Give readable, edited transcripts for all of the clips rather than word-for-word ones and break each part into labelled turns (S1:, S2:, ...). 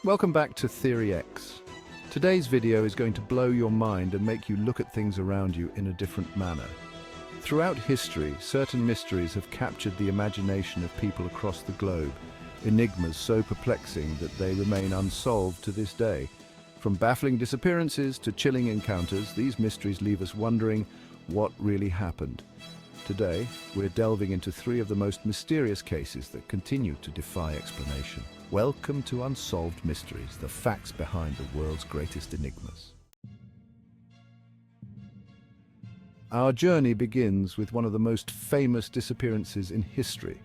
S1: Welcome back to Theory X. Today's video is going to blow your mind and make you look at things around you in a different manner. Throughout history, certain mysteries have captured the imagination of people across the globe, enigmas so perplexing that they remain unsolved to this day. From baffling disappearances to chilling encounters, these mysteries leave us wondering what really happened. Today, we're delving into three of the most mysterious cases that continue to defy explanation. Welcome to Unsolved Mysteries, the facts behind the world's greatest enigmas. Our journey begins with one of the most famous disappearances in history,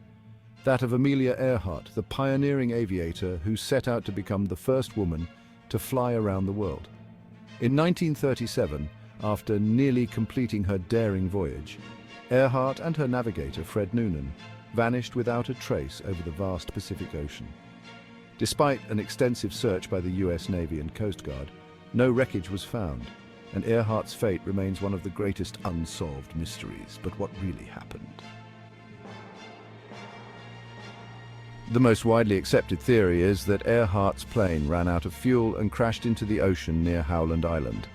S1: that of Amelia Earhart, the pioneering aviator who set out to become the first woman to fly around the world. In 1937, after nearly completing her daring voyage, Earhart and her navigator, Fred Noonan, vanished without a trace over the vast Pacific Ocean. Despite an extensive search by the US Navy and Coast Guard, no wreckage was found, and Earhart's fate remains one of the greatest unsolved mysteries. But what really happened? The most widely accepted theory is that Earhart's plane ran out of fuel and crashed into the ocean near Howland Island.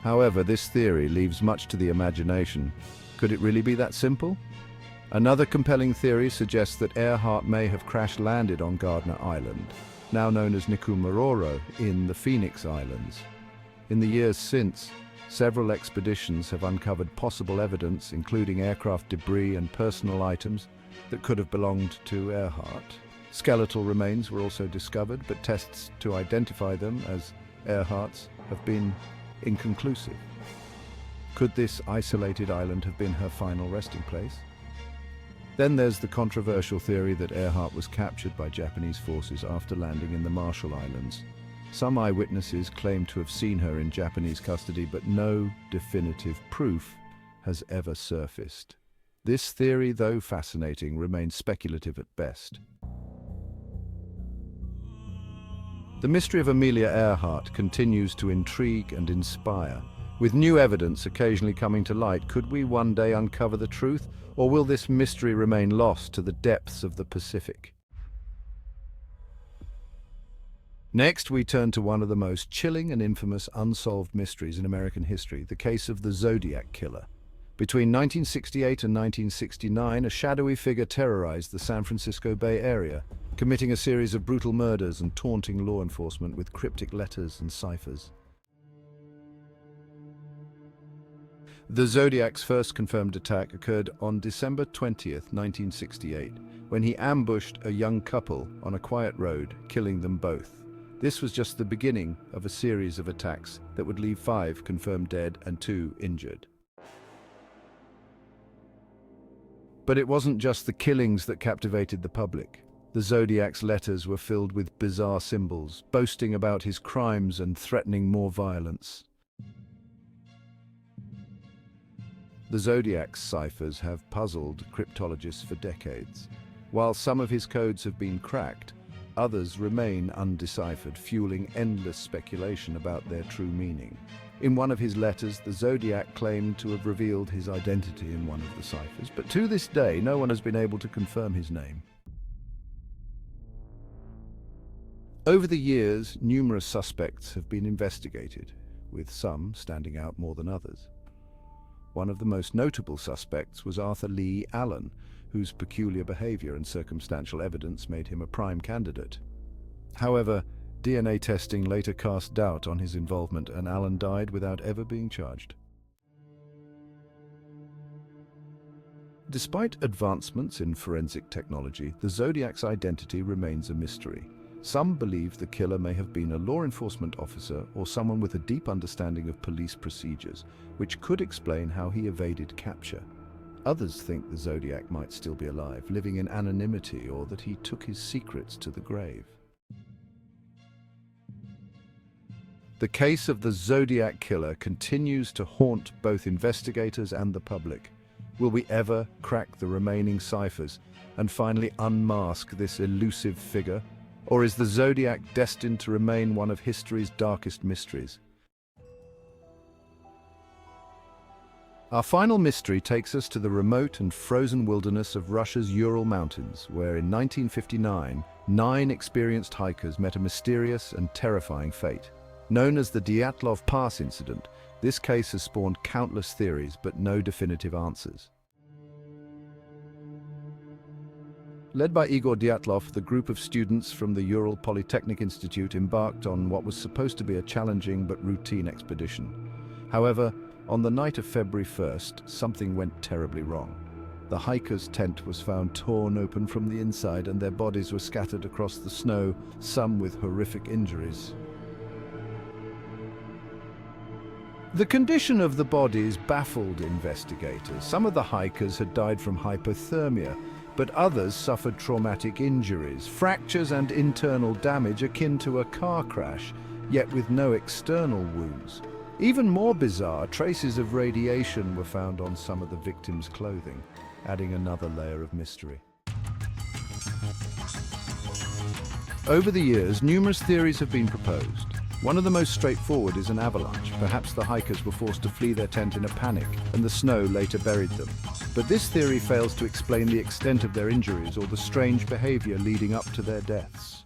S1: However, this theory leaves much to the imagination. Could it really be that simple? Another compelling theory suggests that Earhart may have crash-landed on Gardner Island, now known as Nikumaroro, in the Phoenix Islands. In the years since, several expeditions have uncovered possible evidence, including aircraft debris and personal items, that could have belonged to Earhart. Skeletal remains were also discovered, but tests to identify them as Earhart's have been inconclusive. Could this isolated island have been her final resting place? Then there's the controversial theory that Earhart was captured by Japanese forces after landing in the Marshall Islands. Some eyewitnesses claim to have seen her in Japanese custody, but no definitive proof has ever surfaced. This theory, though fascinating, remains speculative at best. The mystery of Amelia Earhart continues to intrigue and inspire. With new evidence occasionally coming to light, could we one day uncover the truth, or will this mystery remain lost to the depths of the Pacific? Next, we turn to one of the most chilling and infamous unsolved mysteries in American history, the case of the Zodiac Killer. Between 1968 and 1969, a shadowy figure terrorized the San Francisco Bay Area, committing a series of brutal murders and taunting law enforcement with cryptic letters and ciphers. The Zodiac's first confirmed attack occurred on December 20th, 1968, when he ambushed a young couple on a quiet road, killing them both. This was just the beginning of a series of attacks that would leave 5 confirmed dead and 2 injured. But it wasn't just the killings that captivated the public. The Zodiac's letters were filled with bizarre symbols, boasting about his crimes and threatening more violence. The Zodiac's ciphers have puzzled cryptologists for decades. While some of his codes have been cracked, others remain undeciphered, fueling endless speculation about their true meaning. In one of his letters, the Zodiac claimed to have revealed his identity in one of the ciphers, but to this day, no one has been able to confirm his name. Over the years, numerous suspects have been investigated, with some standing out more than others. One of the most notable suspects was Arthur Lee Allen, whose peculiar behavior and circumstantial evidence made him a prime candidate. However, DNA testing later cast doubt on his involvement, and Allen died without ever being charged. Despite advancements in forensic technology, the Zodiac's identity remains a mystery. Some believe the killer may have been a law enforcement officer or someone with a deep understanding of police procedures, which could explain how he evaded capture. Others think the Zodiac might still be alive, living in anonymity, or that he took his secrets to the grave. The case of the Zodiac Killer continues to haunt both investigators and the public. Will we ever crack the remaining ciphers and finally unmask this elusive figure? Or is the Zodiac destined to remain one of history's darkest mysteries? Our final mystery takes us to the remote and frozen wilderness of Russia's Ural Mountains, where in 1959, 9 experienced hikers met a mysterious and terrifying fate. Known as the Dyatlov Pass incident, this case has spawned countless theories but no definitive answers. Led by Igor Dyatlov, the group of students from the Ural Polytechnic Institute embarked on what was supposed to be a challenging but routine expedition. However, on the night of February 1st, something went terribly wrong. The hikers' tent was found torn open from the inside and their bodies were scattered across the snow, some with horrific injuries. The condition of the bodies baffled investigators. Some of the hikers had died from hypothermia, but others suffered traumatic injuries, fractures and internal damage akin to a car crash, yet with no external wounds. Even more bizarre, traces of radiation were found on some of the victims' clothing, adding another layer of mystery. Over the years, numerous theories have been proposed. One of the most straightforward is an avalanche. Perhaps the hikers were forced to flee their tent in a panic, and the snow later buried them. But this theory fails to explain the extent of their injuries or the strange behavior leading up to their deaths.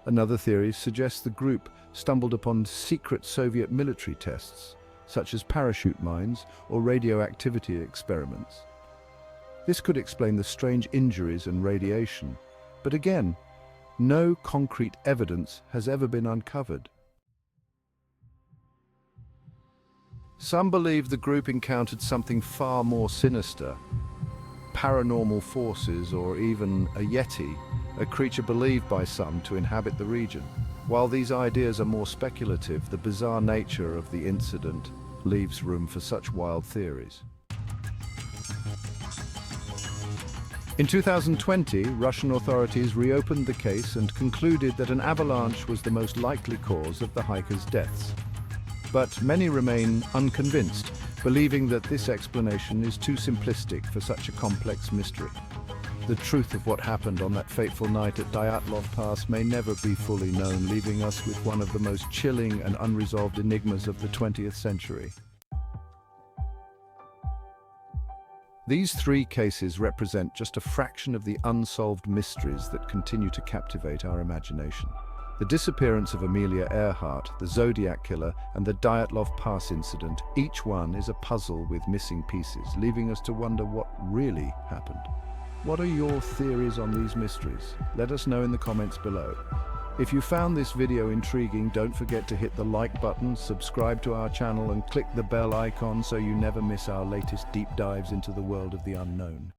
S1: Another theory suggests the group stumbled upon secret Soviet military tests, such as parachute mines or radioactivity experiments. This could explain the strange injuries and radiation, but again, no concrete evidence has ever been uncovered. Some believe the group encountered something far more sinister, paranormal forces or even a yeti, a creature believed by some to inhabit the region. While these ideas are more speculative, the bizarre nature of the incident leaves room for such wild theories. In 2020, Russian authorities reopened the case and concluded that an avalanche was the most likely cause of the hikers' deaths. But many remain unconvinced, believing that this explanation is too simplistic for such a complex mystery. The truth of what happened on that fateful night at Dyatlov Pass may never be fully known, leaving us with one of the most chilling and unresolved enigmas of the 20th century. These 3 cases represent just a fraction of the unsolved mysteries that continue to captivate our imagination. The disappearance of Amelia Earhart, the Zodiac Killer, and the Dyatlov Pass incident, each one is a puzzle with missing pieces, leaving us to wonder what really happened. What are your theories on these mysteries? Let us know in the comments below. If you found this video intriguing, don't forget to hit the like button, subscribe to our channel, and click the bell icon so you never miss our latest deep dives into the world of the unknown.